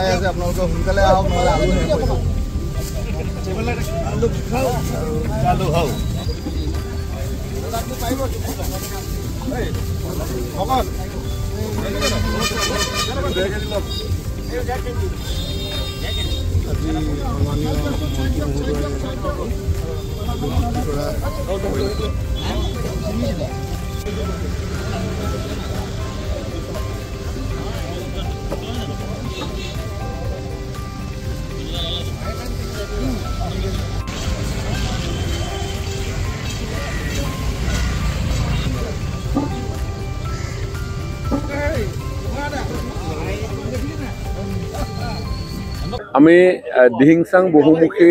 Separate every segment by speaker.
Speaker 1: চাই আছে আপোনালোকে সোনকালে আহক নহ'লে আলু শেষ হৈ
Speaker 2: আমি দিহিংচাং বহুমুখী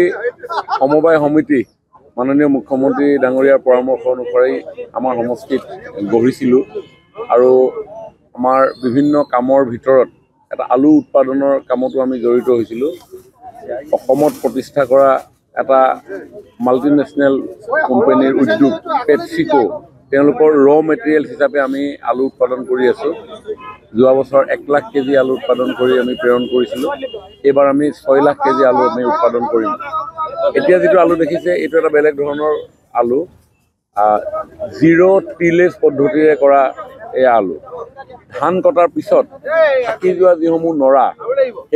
Speaker 2: সমবায় সমিতি মাননীয় মুখ্যমন্ত্ৰী ডাঙৰীয়াৰ পৰামৰ্শ অনুসৰি আমাৰ সমষ্টিত গঢ়িছিলোঁ আৰু আমাৰ বিভিন্ন কামৰ ভিতৰত এটা আলু উৎপাদনৰ কামতো আমি জড়িত হৈছিলোঁ। অসমত প্ৰতিষ্ঠা কৰা এটা মাল্টিনেশ্যনেল কোম্পানীৰ উদ্যোগ পেপচিকো তেওঁলোকৰ মেটেৰিয়েল হিচাপে আমি আলু উৎপাদন কৰি আছোঁ। যোৱা বছৰ 1 লাখ কেজি আলু উৎপাদন কৰি আমি প্ৰেৰণ কৰিছিলোঁ। এইবাৰ আমি 6 লাখ কেজি আলু আমি উৎপাদন কৰিম। এতিয়া যিটো আলু দেখিছে এইটো এটা বেলেগ ধৰণৰ আলু, জিৰ' টিলেজ পদ্ধতিৰে কৰা এই আলু। ধান কটাৰ পিছত থাকি যোৱা যিসমূহ নৰা,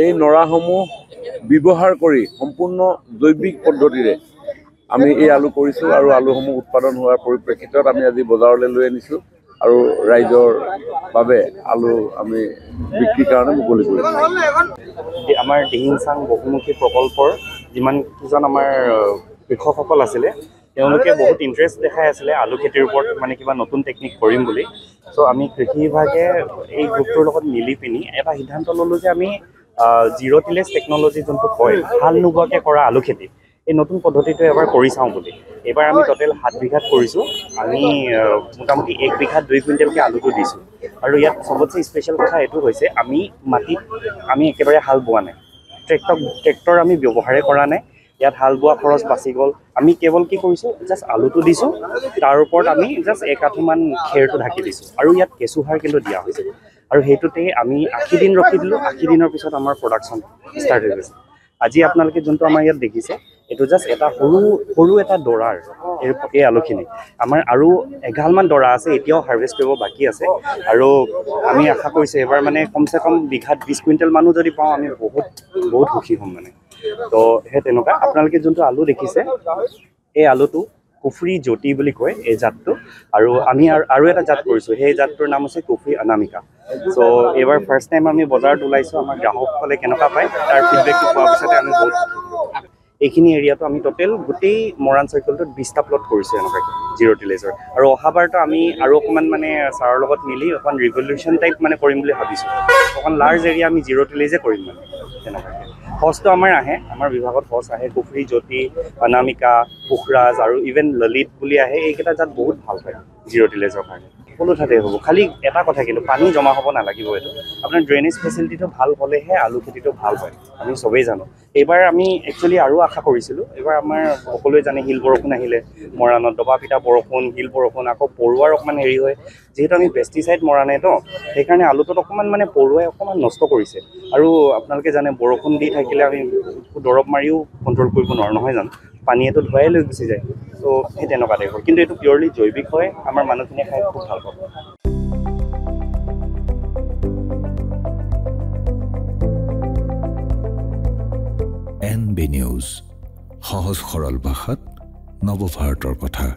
Speaker 2: এই নৰাসমূহ ব্যৱহাৰ কৰি সম্পূৰ্ণ জৈৱিক পদ্ধতিৰে আমি এই আলু কৰিছোঁ আৰু আলুসমূহ উৎপাদন হোৱাৰ পৰিপ্ৰেক্ষিতত আমি আজি বজাৰলৈ লৈ আনিছোঁ আৰু ৰাইজৰ বাবে আলু আমি বিক্ৰীৰ কাৰণে মুকলি কৰিছোঁ।
Speaker 3: আমাৰ দিহিংচাং বহুমুখী প্ৰকল্পৰ যিমান কিজন আমাৰ কৃষকসকল আছিলে তেওঁলোকে বহুত ইণ্টাৰেষ্ট দেখাই আছিলে আলু খেতিৰ ওপৰত, মানে কিবা নতুন টেকনিক কৰিম বুলি। চ' আমি কৃষি বিভাগে এই গ্ৰুপটোৰ লগত মিলি পিনি এটা সিদ্ধান্ত ল'লোঁ যে আমি জিৰ' টিলেজ টেকন'লজি যোনটো কয় হাল নোবোৱাকৈ কৰা আলু খেতি, এই নতুন পদ্ধতিটো এবাৰ কৰি চাওঁ বুলি। এইবাৰ আমি টোটেল 7 বিঘাত কৰিছোঁ। আমি মোটামুটি 1 বিঘাত 2 কুইণ্টেলকৈ আলুটো দিছোঁ। আৰু ইয়াত চবতছে স্পেচিয়েল কথা এইটো হৈছে মাটিত আমি একেবাৰে হাল বোৱা নাই, ট্ৰেক্টৰ আমি ব্যৱহাৰে কৰা নাই। ইয়াত হাল বোৱা খৰচ বাচি গ'ল। আমি কেৱল কি কৰিছোঁ, জাষ্ট আলুটো দিছোঁ, তাৰ ওপৰত আমি জাষ্ট 1 আঁঠুমান খেৰটো ঢাকি দিছোঁ আৰু ইয়াত কেঁচুসাৰ কিন্তু দিয়া হৈছে। আৰু সেইটোতে আমি 80 দিন ৰখি দিলোঁ। 80 দিনৰ পিছত আমাৰ প্ৰডাকশ্যন ষ্টাৰ্ট হৈ গৈছে। আজি আপোনালোকে যোনটো আমাৰ ইয়াত দেখিছে এইটো জাষ্ট এটা সৰু এটা দৰাৰ এই আলুখিনি। আমাৰ আৰু 1গালমান দৰা আছে, এতিয়াও হাৰ্ভেষ্ট কৰিব বাকী আছে। আৰু আমি আশা কৰিছোঁ এবাৰ মানে কমচে কম বিঘাত 20 কুইণ্টেল মানুহ যদি পাওঁ আমি বহুত সুখী হ'ম মানে। তো সেই তেনেকুৱা আপোনালোকে যোনটো আলু দেখিছে এই আলুটো কুফৰি জ্যোতি বুলি কয় এই জাতটো। আৰু আমি আৰু এটা জাত কৰিছোঁ, সেই জাতটোৰ নাম হৈছে কুফৰি অনামিকা। চ' এইবাৰ ফাৰ্ষ্ট টাইম আমি বজাৰত ওলাইছোঁ। আমাৰ গ্ৰাহকসকলে কেনেকুৱা পায় তাৰ ফিডবেকটো পোৱাৰ পিছতে আমি বহুত এইখিনি এৰিয়াটো আমি টোটেল গোটেই মৰাণ চাৰ্কলটোত 20টা প্লট কৰিছোঁ এনেকুৱাকৈ জিৰ' টিলেজৰ। আৰু অহাবাৰতো আমি আৰু অকণমান মানে ছাৰৰ লগত মিলি অকণমান ৰিভলিউশ্যন টাইপ মানে কৰিম বুলি ভাবিছোঁ। অকণ লাৰ্জ এৰিয়া আমি জিৰ' টিলেজে কৰিম মানে তেনেকুৱাকৈ। সচটো আমাৰ আহে, আমাৰ বিভাগত সচ আহে, কুফৰি জ্যোতি, অনামিকা, পুখৰাজ আৰু ইভেন ললিত বুলি আহে। এইকেইটা জাত বহুত ভাল পায় জিৰ' টিলেজৰ কাৰণে। সকলো ঠাইতে হ'ব, খালি এটা কথা কিন্তু পানী জমা হ'ব নালাগিব। এইটো আপোনাৰ ড্ৰেইনেজ ফেচিলিটিটো ভাল হ'লেহে আলু খেতিটো ভাল হয়, আমি চবেই জানো। এইবাৰ আমি একচুৱেলি আৰু আশা কৰিছিলোঁ। এইবাৰ আমাৰ সকলোৱে জানে শিল বৰষুণ আহিলে মৰাণত, দবা পিটা বৰষুণ, শিল বৰষুণ, আকৌ পৰুৱাৰ অকণমান হেৰি হয়। যিহেতু আমি পেষ্টিচাইড মৰা নাই তো, সেইকাৰণে আলুটোত অকণমান মানে পৰুৱাই অকণমান নষ্ট কৰিছে। আৰু আপোনালোকে জানে বৰষুণ দি থাকিলে আমি দৰৱ মাৰিও কণ্ট্ৰল কৰিব নোৱাৰোঁ, নহয় জানো? পানীয়েতো ধুৱাই লৈ গুচি যায়। ত' সেই তেনেকুৱা টাইপৰ। কিন্তু এইটো পিয়ৰলি জৈৱিক হয়, আমাৰ মানুহখিনিয়ে খাই খুব ভাল পাব।
Speaker 4: NB নিউজ, সহজ সৰল ভাষাত নৱভাৰতৰ কথা।